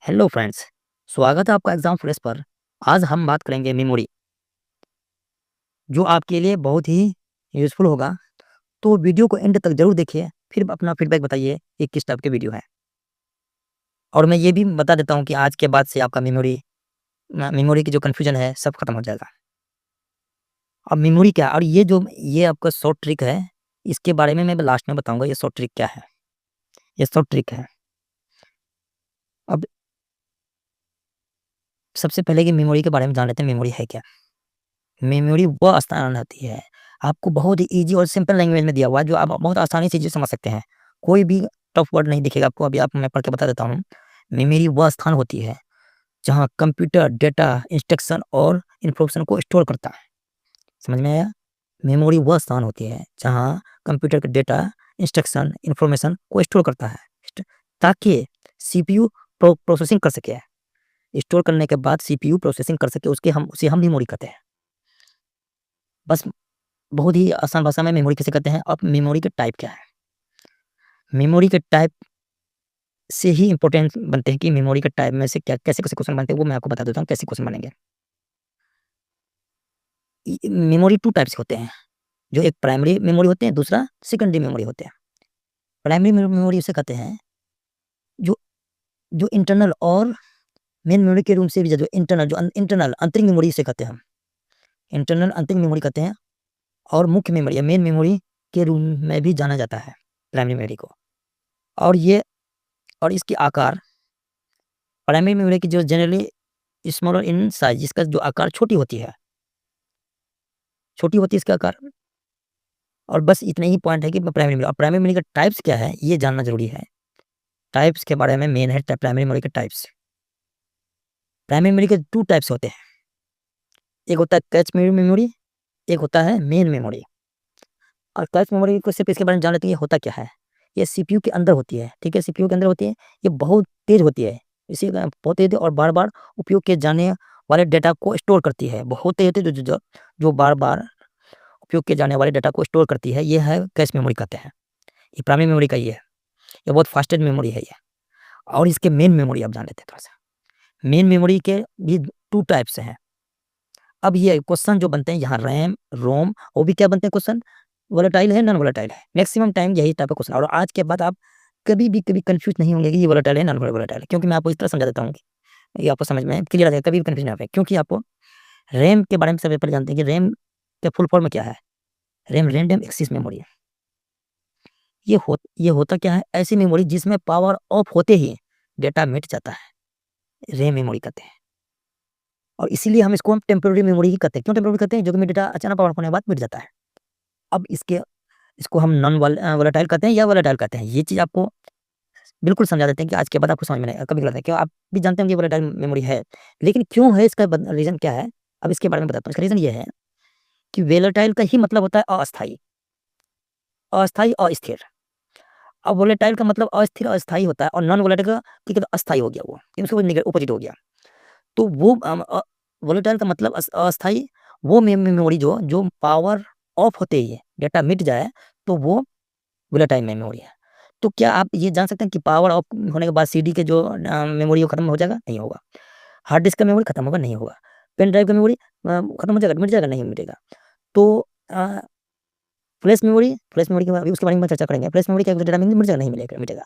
Hello friends, स्वागत है आपका एग्जाम फ्रेश पर। आज हम बात करेंगे मेमोरी, जो आपके लिए बहुत ही यूज़फुल होगा। तो वीडियो को एंड तक ज़रूर देखिए, फिर अपना फीडबैक बताइए कि किस टाइप की वीडियो है। और मैं ये भी बता देता हूँ कि आज के बाद से आपका मेमोरी की जो कन्फ्यूजन है सब खत्म हो जाएगा। अब मेमोरी क्या है और ये आपका शॉर्ट ट्रिक है, इसके बारे में मैं लास्ट में बताऊँगा ये शॉर्ट ट्रिक क्या है। ये शॉर्ट ट्रिक है। अब सबसे पहले कि मेमोरी के बारे में जान लेते हैं, मेमोरी है क्या? मेमोरी वह स्थान होती है, आपको बहुत ही ईज़ी और सिंपल लैंग्वेज में दिया हुआ है, जो आप बहुत आसानी से चीज़ें समझ सकते हैं। कोई भी टफ वर्ड नहीं दिखेगा आपको, अभी आप मैं पढ़ के बता देता हूँ। मेमोरी वह स्थान होती है, जहाँ कंप्यूटर डेटा, इंस्ट्रक्शन और इन्फॉर्मेशन को स्टोर करता है। समझ में आया? मेमोरी वह स्थान होती है, जहाँ कंप्यूटर का डेटा, इंस्ट्रक्शन, इन्फॉर्मेशन को स्टोर करता है, ताकि सीपीयू प्रोसेसिंग कर सके। स्टोर करने के बाद सीपीयू प्रोसेसिंग कर सके, उसे हम मेमोरी कहते हैं। बस बहुत ही आसान भाषा में मेमोरी किसे कहते हैं। अब मेमोरी के टाइप क्या है? मेमोरी के टाइप से ही इम्पोर्टेंट बनते हैं कि मेमोरी के टाइप में से क्या कैसे-कैसे क्वेश्चन बनते हैं, वो मैं आपको बता देता हूँ कैसे क्वेश्चन बनेंगे। मेमोरी 2 टाइप्स के होते हैं, जो एक प्राइमरी मेमोरी होते हैं, दूसरा सेकेंडरी मेमोरी होते हैं। प्राइमरी मेमोरी उसे कहते हैं जो जो इंटरनल और मेन मेमोरी के रूम से भी जो इंटरनल आंतरिक मेमोरी इसे कहते हैं हम। इंटरनल आंतरिक मेमोरी कहते हैं, और मुख्य मेमोरी या मेन मेमोरी के रूम में भी जाना जाता है प्राइमरी मेमोरी को। और ये और इसकी आकार प्राइमरी मेमोरी की जो जनरली स्मॉलर इन साइज़, इसका जो आकार छोटी होती है इसका आकार। और बस इतने ही पॉइंट है कि प्राइमरी मेमोरी, और प्राइमरी मेमोरी का टाइप्स क्या है ये जानना ज़रूरी है। टाइप्स के बारे में मेन है प्राइमरी मेमोरी के टाइप्स। प्राइमरी मेमोरी के 2 टाइप्स होते हैं। एक होता है कैच मेमोरी, एक होता है मेन मेमोरी। और कैच मेमोरी को सिर्फ़ इसके बारे में जान लेते हैं, ये होता क्या है? ये सीपीयू के अंदर होती है, ठीक है? सीपीयू के अंदर होती है, ये बहुत तेज़ होती है। बहुत तेज़ और बार-बार उपयोग किए जाने वाले डेटा को स्टोर करती है। बहुत तेज़ होती है जो बार-बार उपयोग किए जाने वाले डेटा को स्टोर करती है, ये है कैश मेमोरी कहते हैं। ये प्राइमरी मेमोरी का ये है। ये बहुत फास्टेस्ट मेमोरी है ये। और इसके मेन मेमोरी अब जान लेते हैं थोड़ा-सा। मेन मेमोरी के भी 2 टाइप्स हैं। अब ये क्वेश्चन जो बनते हैं यहाँ रैम, रोम, वो भी क्या बनते हैं क्वेश्चन? वोलेटाइल है, नॉन वोलेटाइल है। मैक्सिमम टाइम यही टाइप का क्वेश्चन, और आज के बाद आप कभी कन्फ्यूज़ नहीं होंगे कि ये वोलेटाइल है, नॉन वोलेटाइल है, क्योंकि मैं आपको इस तरह समझा देता हूँ कि ये आपको समझ में क्लियर आ जाएगा, कभी भी कन्फ्यूज़न ना आए। क्योंकि आपको रैम के बारे में सबसे पहले जानते हैं कि रैम का फुल फॉर्म क्या है? रैम रैंडम एक्सेस मेमोरी है। ये होता क्या है? ऐसी मेमोरी जिसमें पावर ऑफ होते ही डेटा मिट जाता है, रैम मेमोरी कहते हैं। और इसीलिए हम इसको टेम्परेरी मेमोरी ही कहते हैं। क्यों टेम्परेरी कहते हैं? जो कि डेटा अचानक पावर ऑफ होने के बाद मिट जाता है। अब इसको हम वोलेटाइल कहते हैं या वोलेटाइल कहते हैं। ये चीज़ आपको बिल्कुल समझा देते हैं कि आज के बाद आपको समझ में नहीं आएगा, कभी लगता है क्यों? आप भी जानते हैं कि ये वोलेटाइल मेमोरी है, लेकिन क्यों है इसका रीज़न क्या है? अब इसके बारे में बताता हूँ। इसका रीज़न ये है कि वोलेटाइल का ही मतलब होता है अस्थायी, अस्थिर। अब वोलेटाइल का मतलब अस्थिर, अस्थायी होता है, और नॉन वोलेटाइल का ठीक है तो अस्थायी हो गया वो, उसका अपोजिट हो गया। तो वो वोलेटाइल का मतलब अस्थायी, वो मेमोरी जो पावर ऑफ होते ही डेटा मिट जाए, तो वो वोलेटाइल मेमोरी है। तो क्या आप ये जान सकते हैं कि पावर ऑफ होने के बाद सीडी के जो मेमोरी है वो खत्म हो जाएगा? नहीं होगा। हार्ड डिस्क का मेमोरी खत्म होगा? नहीं होगा। पेन ड्राइव का मेमोरी खत्म हो जाएगा, मिट जाएगा? नहीं मिटेगा। तो अ, फ्लैश मेमोरी के बारे उसके बारे में चर्चा करेंगे। फ्लैश मेमोरी का डेटा मिट जाएगा? नहीं मिटेगा।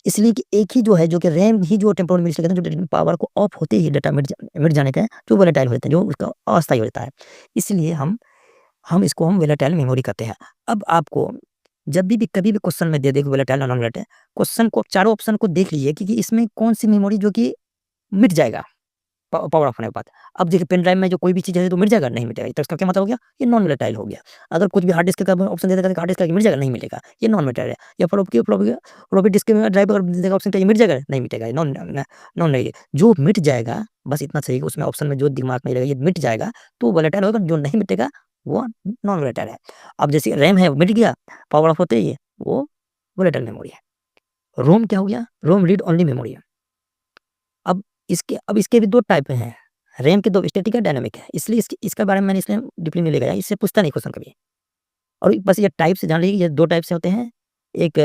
इसलिए कि एक ही जो है, जो कि रैम ही जो टेम्पोरल मेमोरी कहते हैं, जो पावर को ऑफ होते ही डेटा मिट जाने का है, जो वोलेटाइल होते हैं, जो उसका अस्थायी होता है। इसलिए हम वोलेटाइल मेमोरी कहते हैं। अब आपको जब भी कभी भी क्वेश्चन में दे दे वोलेटाइल और नॉन वोलेटाइल, क्वेश्चन को चारों ऑप्शन को देख लीजिए कि इसमें कौन-सी मेमोरी जो कि मिट जाएगा पावर ऑफ होने के बाद। अब देखिए पेन ड्राइव में जो कोई भी चीज़ है तो मिट जाएगा? नहीं मिटेगा। तो इसका क्या मतलब हो गया? ये नॉन वोलेटाइल हो गया। अगर कुछ भी हार्ड डिस्क का ऑप्शन दे देगा तो हार्ड डिस्क का मिट जाएगा? नहीं मिलेगा, ये नॉन वोलेटाइल है। या फ्लॉपी डिस्क में ड्राइव अगर देगा ऑप्शन का, ये मिट जाएगा? नहीं मिटेगा, ये नॉन नहीं है। जो मिट जाएगा बस इतना सही, उसमें ऑप्शन में जो दिमाग नहीं रहेगा, ये मिट जाएगा तो वोलेटाइल होगा, जो नहीं मिटेगा वो नॉन वोलेटाइल है। अब जैसे रैम है, वो मिट गया पावर ऑफ होते ही, वो वोलेटाइल मेमोरी है। रोम क्या हो गया? रोम रीड ओनली मेमोरी है। अब इसके भी 2 टाइप हैं। रैम के 2 स्टैटिक है, डायनामिक है। इसलिए इसके बारे में मैंने इसलिए डीपली नहीं लगाया, इससे पूछता नहीं क्वेश्चन कभी। और बस ये टाइप से जान लीजिए, ये 2 टाइप से होते हैं। एक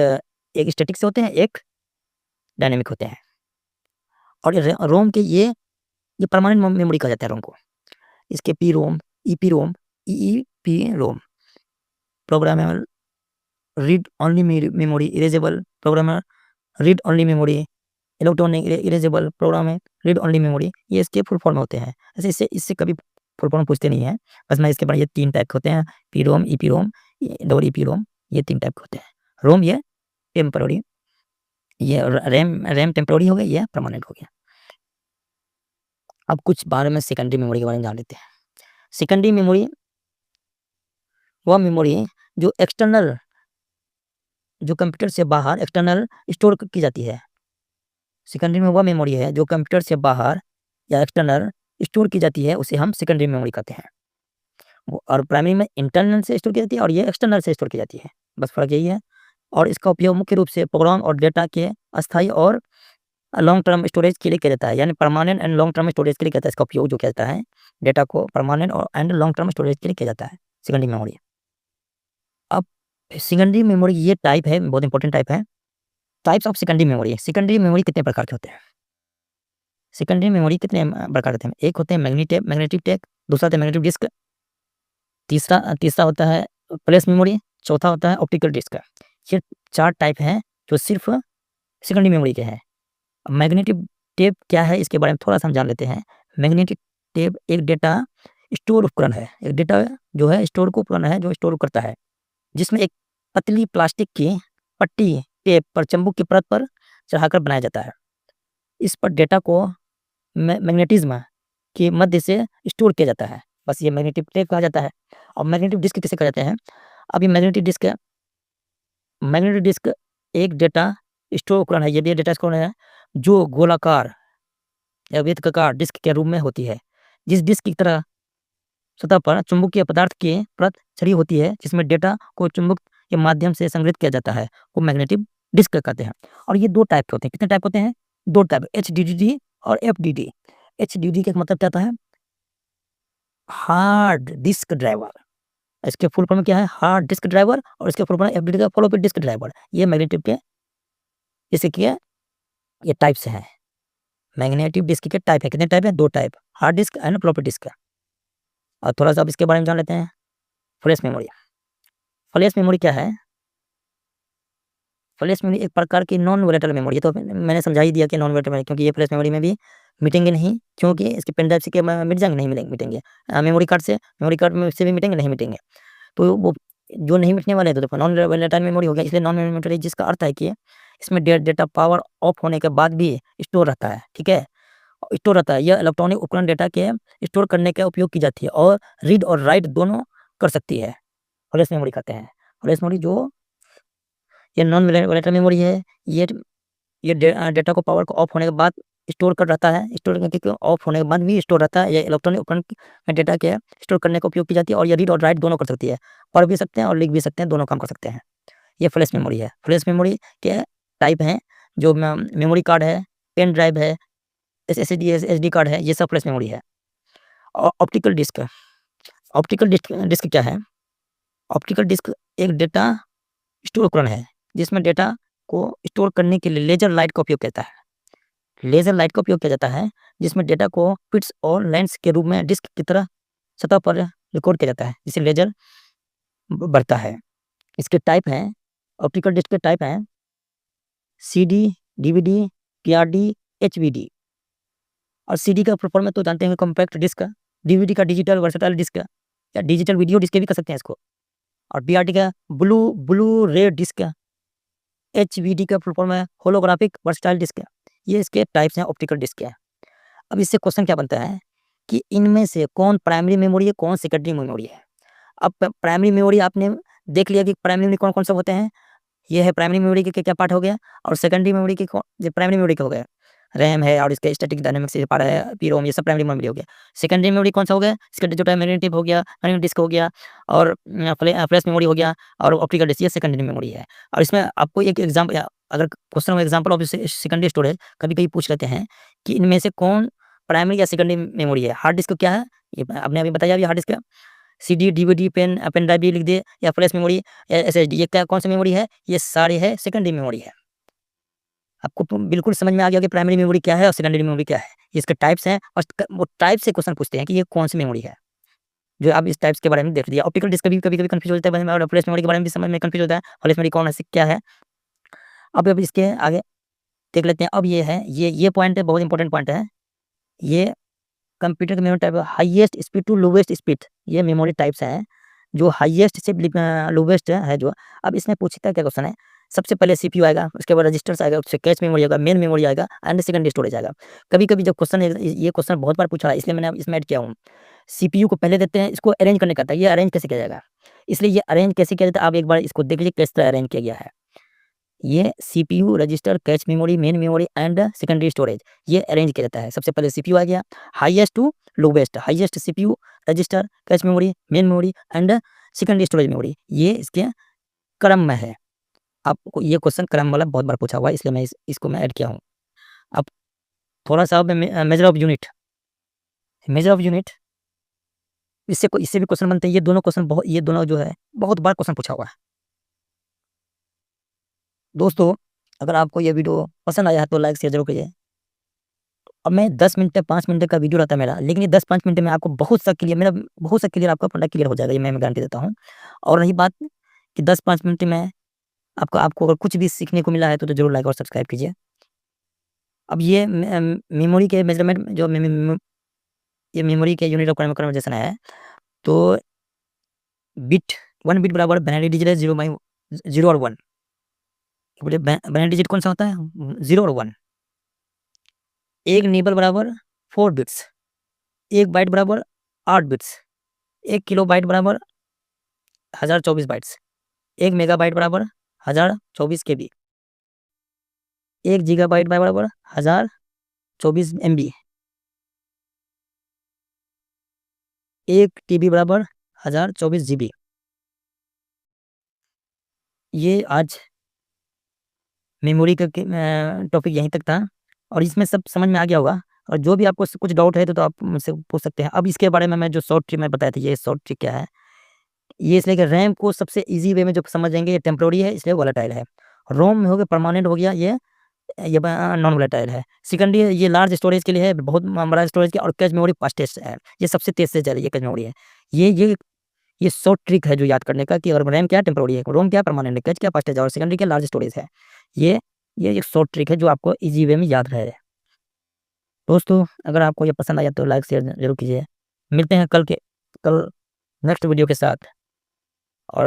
एक स्टैटिक से होते हैं, एक डायनामिक होते हैं। और रोम के ये परमानेंट मेमोरी कहा जाता है रोम को। इसके P ROM, EP ROM, EEP ROM, programmable read only memory, erasable programmer read only memory, electronic erasable program है रीड ओनली मेमोरी, ये इसके फुल फॉर्म होते हैं। ऐसे इससे इससे कभी फुल फॉर्म पूछते नहीं है, बस मैं इसके बारे ये 3 टाइप के होते हैं, पी रोम, ईपी रोम, डबल ईपी रोम, ये 3 टाइप के होते हैं। रोम ये टेम्पररी, ये रैम टेम्पररी हो गया, ये परमानेंट हो गया। अब कुछ बारे में सेकेंडरी मेमोरी के बारे में जान लेते हैं। सेकेंडरी मेमोरी वह मेमोरी जो एक्सटर्नल, जो कंप्यूटर से बाहर एक्सटर्नल स्टोर की जाती है। सेकेंडरी में वह मेमोरी है जो कंप्यूटर से बाहर या एक्सटर्नल स्टोर की जाती है, उसे हम सेकेंडरी मेमोरी कहते हैं। और प्राइमरी में इंटरनल से स्टोर की जाती है और ये एक्सटर्नल से स्टोर की जाती है, बस फर्क यही है। और इसका उपयोग मुख्य रूप से प्रोग्राम और डेटा के अस्थायी और लॉन्ग टर्म स्टोरेज के लिए किया जाता है, यानी permanent and long term storage के लिए किया जाता है। इसका उपयोग जो किया जाता है डेटा को परमानेंट और एंड लॉन्ग टर्म स्टोरेज के लिए किया जाता है, सेकेंडरी मेमोरी। अब सेकेंडरी मेमोरी ये टाइप है, बहुत इंपॉर्टेंट टाइप है। Types of secondary memory. Secondary memory कितने प्रकार के होते हैं? सेकेंडरी मेमोरी कितने प्रकार के होते हैं? एक होते हैं मैग्नेटिक टेप, दूसरा होता है मैग्नेटिक डिस्क, तीसरा होता है फ्लैश मेमोरी, चौथा होता है ऑप्टिकल डिस्क। ये 4 टाइप हैं जो सिर्फ सेकेंडरी मेमोरी के हैं। मैग्नेटिक टेप क्या है इसके बारे में थोड़ा सा हम जान लेते हैं। मैग्नेटिक टेप एक डेटा स्टोर उपकरण है, एक डेटा जो है स्टोर को उपकरण है जो स्टोर करता है, जिसमें एक पतली प्लास्टिक की पट्टी टेप पर चुंबक की परत पर चढ़ाकर बनाया जाता है। इस पर डेटा को मैग्नेटिज्म के मध्य से स्टोर किया जाता है, बस ये मैग्नेटिक टेप कहा जाता है। और मैग्नेटिक डिस्क किसे कहते हैं? अब ये मैग्नेटिक डिस्क एक डेटा स्टोर उपकरण है, ये भी डेटा स्टोर है जो गोलाकार या वृत्ताकार डिस्क के रूप में होती है, जिस डिस्क की तरह सतह पर चुंबकीय पदार्थ की परत छड़ी होती है, जिसमें डेटा को चुंबक के माध्यम से संग्रहित किया जाता है, वो मैग्नेटिक डिस्क कहते हैं। और ये 2 टाइप के होते हैं। कितने टाइप होते हैं? 2 टाइप, एचडीडी और एफडीडी। एचडीडी का मतलब क्या होता है? Hard disc driver. इसके फुल फॉर्म क्या है? Hard disc driver. और इसके फुल फॉर्म एफडीडी का फ्लॉपी डिस्क ड्राइवर। ये मैग्नेटिक के इसके ये टाइप्स हैं। मैग्नेटिक डिस्क के टाइप है, कितने टाइप है? 2 type, hard disk and floppy disk. और थोड़ा सा अब इसके बारे में जान लेते हैं। Flash memory. फ्लैश मेमोरी क्या है? फ्लैश मेमोरी एक प्रकार की नॉन वोलेटाइल मेमोरी है। तो मैंने समझा ही दिया कि नॉन वोलेटाइल मेमोरी, क्योंकि ये फ्लैश मेमोरी में भी मिटेंगे नहीं, क्योंकि इसके पेन ड्राइव से क्या मिट जाएंगे? नहीं मिटेंगे। मेमोरी कार्ड में से भी मिटेंगे? नहीं मिटेंगे। तो वो जो नहीं मिटने वाले हैं, तो देखो नॉन वोलेटाइल मेमोरी हो गया, इसलिए नॉन मेमोरी, जिसका अर्थ है कि इसमें डेटा पावर ऑफ होने के बाद भी स्टोर रहता है, ठीक है, स्टोर रहता है। यह इलेक्ट्रॉनिक उपकरण डेटा के स्टोर करने का उपयोग की जाती है और रीड और राइट दोनों कर सकती है। फ्लैश मेमोरी कहते हैं। फ्लैश मेमोरी जो ये नॉन वोलेटाइल मेमोरी है, ये डेटा को पावर को ऑफ होने के बाद स्टोर कर रहता है, स्टोर करके ऑफ होने के बाद भी स्टोर रहता है। ये इलेक्ट्रॉनिक उपकरण में डेटा के स्टोर करने का उपयोग की जाती है और ये रीड और राइट दोनों कर सकती है, पढ़ भी सकते हैं और लिख भी सकते हैं, दोनों काम कर सकते हैं। ये फ्लैश मेमोरी है। फ्लैश मेमोरी के टाइप हैं, जो मेमोरी कार्ड है, पेन ड्राइव है, एसएसडी कार्ड है, ये सब फ्लैश मेमोरी है। और ऑप्टिकल डिस्क। ऑप्टिकल डिस्क क्या है? ऑप्टिकल डिस्क एक डेटा स्टोर उपकरण है, जिसमें डेटा को स्टोर करने के लिए लेजर लाइट का उपयोग किया जाता है। लेजर लाइट का उपयोग किया जाता है, जिसमें डेटा को पिट्स और लेंस के रूप में डिस्क की तरह सतह पर रिकॉर्ड किया जाता है, जिससे लेजर बढ़ता है। इसके टाइप हैं, ऑप्टिकल डिस्क के टाइप हैं सीडी, डीवीडी, पीआरडी, एचवीडी। और सीडी का फुल फॉर्म में तो जानते हैं कॉम्पैक्ट डिस्क, डीवीडी का डिजिटल वर्सेटाइल डिस्क या डिजिटल वीडियो डिस्क भी कर सकते हैं इसको। और पीआरडी का ब्लू रे डिस्क, एचवीडी का फुल फॉर्म है होलोग्राफिक वर्सेटाइल डिस्क। ये इसके टाइप्स हैं ऑप्टिकल डिस्क के। अब इससे क्वेश्चन क्या बनता है कि इनमें से कौन प्राइमरी मेमोरी है, कौन सेकेंडरी मेमोरी है? अब प्राइमरी मेमोरी आपने देख लिया कि प्राइमरी मेमोरी कौन कौन से होते हैं। ये है प्राइमरी मेमोरी के क्या पार्ट हो गया। और सेकेंडरी मेमोरी के प्राइमरी मेमोरी के हो गया, रैम है और इसके स्टैटिक डायनामिक्स से पार्ट है, पीरोम, ये सब प्राइमरी मेमोरी हो गया। सेकेंडरी मेमोरी कौन सा हो गया? इसका जो टाइम मैग्नेटिक हो गया, मैग्नेटिक डिस्क हो गया, और फ्लैश मेमोरी हो गया, और ऑप्टिकल डिस्क, ये सेकेंडरी मेमोरी है। और इसमें आपको एक एग्जाम्पल, अगर क्वेश्चन में एग्जाम्पल ऑफ सेकेंडरी स्टोरेज कभी कभी पूछ लेते हैं कि इनमें से कौन प्राइमरी या सेकेंडरी मेमोरी है। हार्ड डिस्क क्या है? ये आपने अभी बताया अभी, hard disk CD, DVD, pen drive भी लिख दे, या फ्लैश मेमोरी या एसएसडी, ये क्या कौन सी मेमोरी है? ये सारी है सेकेंडरी मेमोरी है। आपको बिल्कुल समझ में आ गया कि प्राइमरी मेमोरी क्या है और सेकेंडरी मेमोरी क्या है, इसके टाइप्स हैं और वो टाइप से क्वेश्चन पूछते हैं कि ये कौन सी मेमोरी है। जो आप इस टाइप्स के बारे में देख लिया। ऑप्टिकल डिस्क कभी-कभी कंफ्यूज हो जाता है और फ्लैश मेमोरी के बारे में भी समझ में कंफ्यूज होता है, फ्लैश मेमोरी कौन है, क्या है। अब इसके आगे देख लेते हैं। अब ये है, ये पॉइंट है, बहुत इंपॉर्टेंट पॉइंट है। ये कंप्यूटर का मेमोरी टाइप है highest speed to lowest speed, ये मेमोरी टाइप्स हैं जो हाईएस्ट से लोवेस्ट है जो। अब इसमें पूछता है क्या क्वेश्चन है, सबसे पहले सीपीयू आएगा, उसके बाद रजिस्टर्स आएगा, उससे कैश मेमोरी आएगा, मेन मेमोरी आएगा एंड सेकंडरी स्टोरेज आएगा। कभी-कभी जब क्वेश्चन ये क्वेश्चन बहुत बार पूछा है, इसलिए मैंने अब इसमें ऐड किया हूँ। सीपीयू को पहले देते हैं, इसको अरेंज करने का था, ये अरेंज कैसे किया जाएगा, इसलिए ये अरेंज कैसे किया जाता है आप एक बार इसको देख लीजिए किस तरह अरेंज किया गया है। ये CPU, register, cache memory, main memory and secondary storage, ये अरेंज किया जाता है। सबसे पहले सीपीयू आ गया, highest to lowest, highest CPU, register, cache memory, main memory and secondary storage memory, ये इसके क्रम में है। आपको ये क्वेश्चन क्रम वाला बहुत बार पूछा हुआ है, इसलिए मैं इसको मैं ऐड किया हूँ। अब थोड़ा-सा measure of unit, measure of unit इससे भी क्वेश्चन बनते हैं। ये दोनों जो है बहुत बार क्वेश्चन पूछा हुआ है। दोस्तों, अगर आपको ये वीडियो पसंद आया है तो लाइक शेयर ज़रूर कीजिए। अब मैं 10 मिनट या 5 मिनट का वीडियो रहता है मेरा, लेकिन ये 10-5 मिनट में आपको बहुत सा क्लियर आपका पढ़ना क्लियर हो जाएगा, ये मैं गारंटी देता हूँ। और रही बात कि 10-5 मिनट में आपको अगर कुछ भी सीखने को मिला है तो ज़रूर लाइक और सब्सक्राइब कीजिए। अब ये मेमोरी के मेज़रमेंट जो ये मेमोरी के यूनिट ऑफ कन्वर्जन है, तो बिट 1 बिट बराबर बाइनरी डिजिट है 0 और 1। बोलिए बाइनरी डिजिट कौन-सा होता है? 0 और 1। 1 निबल बराबर 4 बिट्स, 1 बाइट बराबर 8 बिट्स, 1 किलोबाइट बराबर 1024 बाइट्स, 1 मेगाबाइट बराबर 1024 केबी, 1 गीगाबाइट बराबर 1024 एमबी, 1 टीबी बराबर 1024 जीबी। ये आज मेमोरी का टॉपिक यहीं तक था और इसमें सब समझ में आ गया होगा। और जो भी आपको कुछ डाउट है तो आप मुझसे पूछ सकते हैं। अब इसके बारे में मैं जो शॉर्ट ट्रिक मैं बताया था, ये शॉर्ट ट्रिक क्या है? ये इसलिए कि रैम को सबसे ईज़ी वे में जो समझेंगे, ये टेम्परेरी है इसलिए वोलेटाइल है। रोम में हो गया परमानेंट हो गया, ये नॉन वोलेटाइल है। सेकेंडरी ये लार्ज स्टोरेज के लिए है, बहुत बड़ा स्टोरेज के, और कैश मेमोरी फास्टेस्ट है, ये सबसे तेज़ से चल रही है कैश मेमोरी है। ये ये ये शॉर्ट ट्रिक है जो याद करने का कि अगर रैम क्या टेम्परेरी है, रोम क्या परमानेंट है, कैश क्या फास्टेस्ट है और सेकेंडरी क्या लार्ज स्टोरेज है। ये ये एक शॉर्ट ट्रिक है जो आपको ईज़ी वे में याद रहे। दोस्तों, अगर आपको ये पसंद आया तो लाइक शेयर ज़रूर कीजिए। मिलते हैं कल नेक्स्ट वीडियो के साथ। और